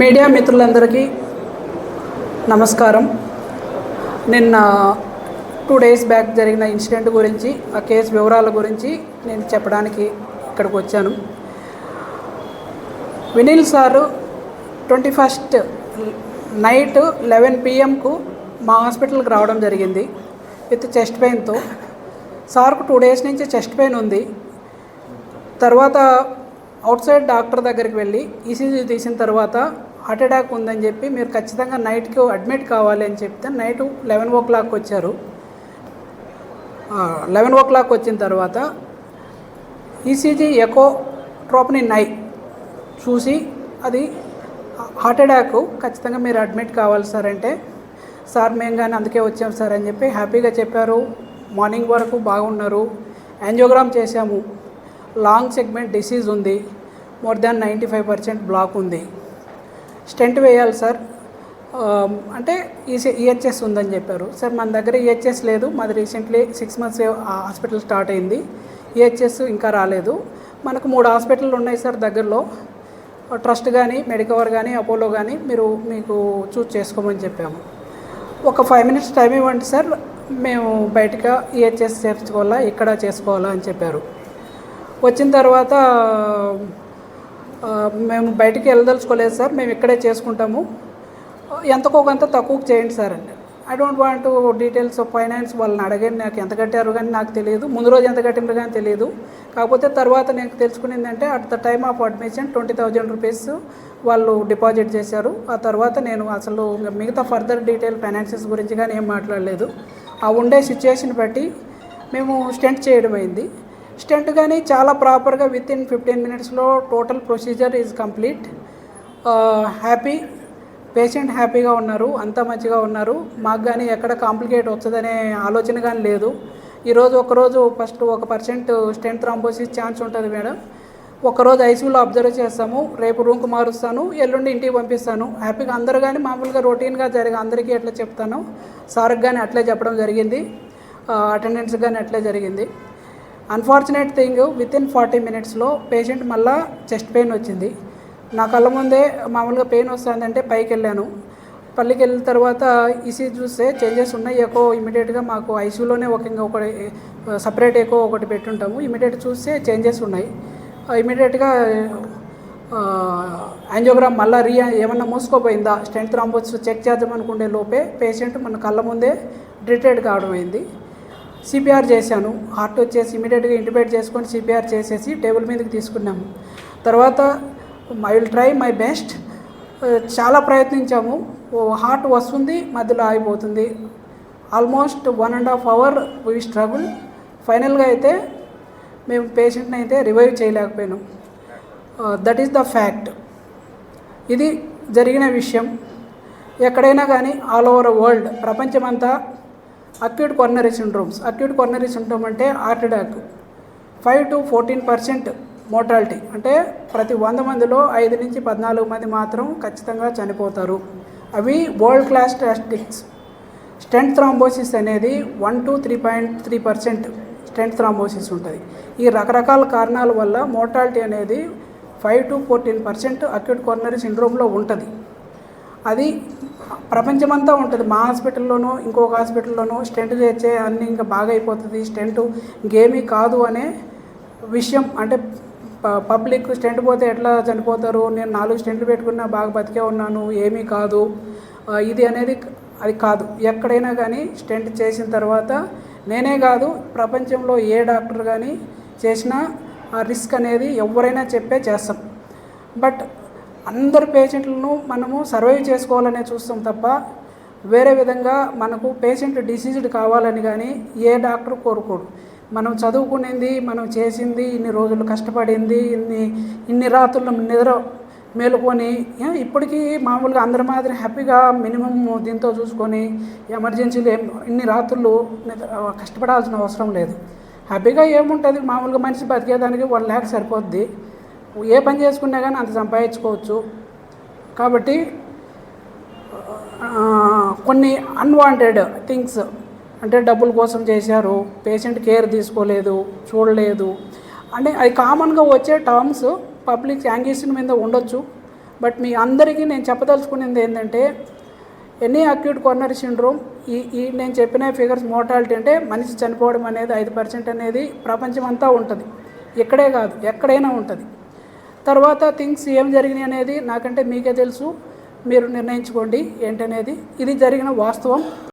Media మిత్రులందరికీ నమస్కారం. నిన్న 2 days బ్యాక్ జరిగిన ఇన్సిడెంట్ గురించి, ఆ కేసు వివరాల గురించి నేను చెప్పడానికి ఇక్కడికి వచ్చాను. Vineel sir 21st night 11 PM మా హాస్పిటల్కి రావడం జరిగింది విత్ చెస్ట్ పెయిన్తో. సార్కు 2 days నుంచి చెస్ట్ పెయిన్ ఉంది. తర్వాత అవుట్ సైడ్ డాక్టర్ దగ్గరికి వెళ్ళి ఈసీజీ తీసిన తర్వాత హార్ట్ అటాక్ ఉందని చెప్పి మీరు ఖచ్చితంగా నైట్కి అడ్మిట్ కావాలి అని చెప్తే నైట్ 11 o'clock వచ్చారు. 11 o'clock వచ్చిన తర్వాత ఈసీజీ ఎకో ట్రోపనిన్ ఐ చూసి అది హార్ట్ అటాక్, ఖచ్చితంగా మీరు అడ్మిట్ కావాలి సార్ అంటే, సార్ మేము కానీ అందుకే వచ్చాం సార్ అని చెప్పి హ్యాపీగా చెప్పారు. మార్నింగ్ వరకు బాగున్నారు. యాంజియోగ్రామ్ చేశాము. లాంగ్ సెగ్మెంట్ డిసీజ్ ఉంది. మోర్ దాన్ 95% బ్లాక్ ఉంది. స్టెంట్ వేయాలి సార్ అంటే ఈహెచ్ఎస్ ఉందని చెప్పారు. సార్ మన దగ్గర ఈహెచ్ఎస్ లేదు, మాది రీసెంట్లీ 6 months హాస్పిటల్ స్టార్ట్ అయింది. ఈహెచ్ఎస్ ఇంకా రాలేదు. మనకు 3 హాస్పిటల్ ఉన్నాయి సార్ దగ్గరలో, ట్రస్ట్ కానీ, మెడికవర్ కానీ, అపోలో కానీ మీకు చూస్ చేసుకోమని చెప్పాము. ఒక 5 minutes టైం ఇవ్వండి సార్, మేము బయటగా ఈహెచ్ఎస్ చేర్చుకోవాలా, ఇక్కడ చేసుకోవాలా అని చెప్పారు. వచ్చిన తర్వాత మేము బయటికి వెళ్ళదలుచుకోలేదు సార్, మేము ఇక్కడే చేసుకుంటాము, ఎంతకో కొంత తక్కువకు చేయండి సార్ అండి. I don't want details of finance. వాళ్ళని అడగండి, నాకు ఎంత కట్టారు కానీ నాకు తెలియదు, ముందు రోజు ఎంత కట్టినారు కానీ తెలియదు. కాకపోతే తర్వాత నేను తెలుసుకునేందంటే at the time of admission 20,000 rupees వాళ్ళు డిపాజిట్ చేశారు. ఆ తర్వాత నేను అసలు మిగతా ఫర్దర్ డీటెయిల్ ఫైనాన్సెస్ గురించి కానీ ఏం మాట్లాడలేదు. ఆ ఉండే సిచ్యుయేషన్ బట్టి మేము స్టెంట్ చేయడం అయింది. స్టెంట్ కానీ చాలా ప్రాపర్గా with in 15 minutes total procedure is complete. Happy, patient హ్యాపీగా ఉన్నారు, అంతా మంచిగా ఉన్నారు. మాకు కానీ ఎక్కడ కాంప్లికేట్ వస్తుందనే ఆలోచన కానీ లేదు. ఈరోజు ఒకరోజు ఫస్ట్ 1% స్టెంట్ థ్రాంబోసిస్ ఛాన్స్ ఉంటుంది మేడం. ఒకరోజు ఐసీయూలో అబ్జర్వ్ చేస్తాము, రేపు రూమ్కి మారుస్తాను, ఎల్లుండి ఇంటికి పంపిస్తాను. హ్యాపీగా అందరూ కానీ మామూలుగా రొటీన్గా జరిగే అందరికీ ఎట్లా చెప్తాను, సార్కి కానీ అట్లే చెప్పడం జరిగింది, అటెండెన్స్ కానీ అట్లే జరిగింది. Unfortunate thing with in 40 minutes patient మళ్ళా చెస్ట్ పెయిన్ వచ్చింది. నా కళ్ళ ముందే మామూలుగా పెయిన్ వస్తుందంటే పైకి వెళ్ళాను. పల్లికి వెళ్ళిన తర్వాత ఈసీ చూస్తే చేంజెస్ ఉన్నాయి. ఎకో ఇమీడియట్గా మాకు ఐసీయూలోనే ఇంకొకటి సపరేట్ ఎకో ఒకటి పెట్టుంటాము. ఇమీడియట్ చూస్తే చేంజెస్ ఉన్నాయి. ఇమీడియట్గా యాంజియోగ్రామ్ మళ్ళీ ఏమన్నా మూసుకోపోయిందా, స్టెంట్ థ్రాంబోసిస్ చెక్ చేద్దామనుకునే లోపే పేషెంట్ మన కళ్ళ ముందే డిటెక్ట్ కావడం అయింది. సిపిఆర్ చేశాను. హార్ట్ వచ్చేసి ఇమీడియట్గా ఇంటిబేట్ చేసుకొని సిపిఆర్ చేసేసి టేబుల్ మీదకి తీసుకున్నాము. తర్వాత I will try my best, చాలా ప్రయత్నించాము. హార్ట్ వస్తుంది, మధ్యలో ఆగిపోతుంది. Almost 1.5 hour we struggle. ఫైనల్గా అయితే మేము పేషెంట్ని అయితే రివైవ్ చేయలేకపోయినాం. That is the fact. ఇది జరిగిన విషయం. ఎక్కడైనా కానీ ఆల్ ఓవర్ వరల్డ్, ప్రపంచమంతా acute coronary syndromes, acute coronary syndrome అంటే హార్ట్ అటాక్ 5 to 14% మోర్టాలిటీ, అంటే ప్రతి 100 మందిలో 5 నుంచి 14 మంది మాత్రం ఖచ్చితంగా చనిపోతారు. అవి world class statistics. Stent thrombosis అనేది 1 to 3.3% స్టెంట్ థ్రాంబోసిస్ ఉంటుంది. ఈ రకరకాల కారణాల వల్ల మోర్టాలిటీ అనేది 5 to 14% అక్యూట్ కొరోనరీ సిండ్రోమ్లో ఉంటుంది. అది ప్రపంచమంతా ఉంటుంది. మా హాస్పిటల్లోనూ ఇంకొక హాస్పిటల్లోనూ స్టెంట్ చేర్చే అన్నీ ఇంకా బాగా అయిపోతుంది, స్టెంట్ ఇంకేమీ కాదు అనే విషయం. అంటే పబ్లిక్ స్టెంట్ పోతే ఎట్లా చనిపోతారు, నేను 4 స్టెంట్లు పెట్టుకున్నా బాగా బతికే ఉన్నాను, ఏమీ కాదు ఇది అనేది అది కాదు. ఎక్కడైనా కానీ స్టెంట్ చేసిన తర్వాత, నేనే కాదు ప్రపంచంలో ఏ డాక్టర్ కానీ చేసినా ఆ రిస్క్ అనేది ఎవరైనా చెప్పే చేస్తాం. బట్ అందరు పేషెంట్లను మనము సర్వైవ్ చేసుకోవాలనే చూస్తాం తప్ప వేరే విధంగా మనకు పేషెంట్ డిసీజ్డ్ కావాలని కానీ ఏ డాక్టర్ కోరుకోడు. మనం చదువుకునేది, మనం చేసింది, ఇన్ని రోజులు కష్టపడింది, ఇన్ని రాత్రులు నిద్ర మేలుకొని ఇప్పటికీ మామూలుగా అందరి మాదిరి హ్యాపీగా మినిమం దీంతో చూసుకొని ఎమర్జెన్సీలు ఇన్ని రాత్రులు కష్టపడాల్సిన అవసరం లేదు. హ్యాపీగా ఏముంటుంది, మామూలుగా మనిషి బతికేదానికి 1 lakh సరిపోద్ది. ఏ పని చేసుకున్నా కానీ అంత సంపాదించుకోవచ్చు. కాబట్టి కొన్ని అన్వాంటెడ్ థింగ్స్, అంటే డబ్బుల కోసం చేశారు, పేషెంట్ కేర్ తీసుకోలేదు, చూడలేదు, అంటే అది కామన్గా వచ్చే టర్మ్స్ పబ్లిక్ యాంగిషన్ మీద ఉండొచ్చు. బట్ మీ అందరికీ నేను చెప్పదలుచుకునేది ఏంటంటే ఎనీ అక్యూట్ కొరోనరీ సిండ్రోమ్ ఈ నేను చెప్పిన ఫిగర్స్ మోర్టాలిటీ అంటే మనిషి చనిపోవడం అనేది 5% అనేది ప్రపంచం అంతా ఉంటుంది, ఇక్కడే కాదు ఎక్కడైనా ఉంటుంది. తర్వాత థింగ్స్ ఏం జరిగినాయి అనేది నాకంటే మీకే తెలుసు, మీరు నిర్ణయించుకోండి ఏంటనేది. ఇది జరిగిన వాస్తవం.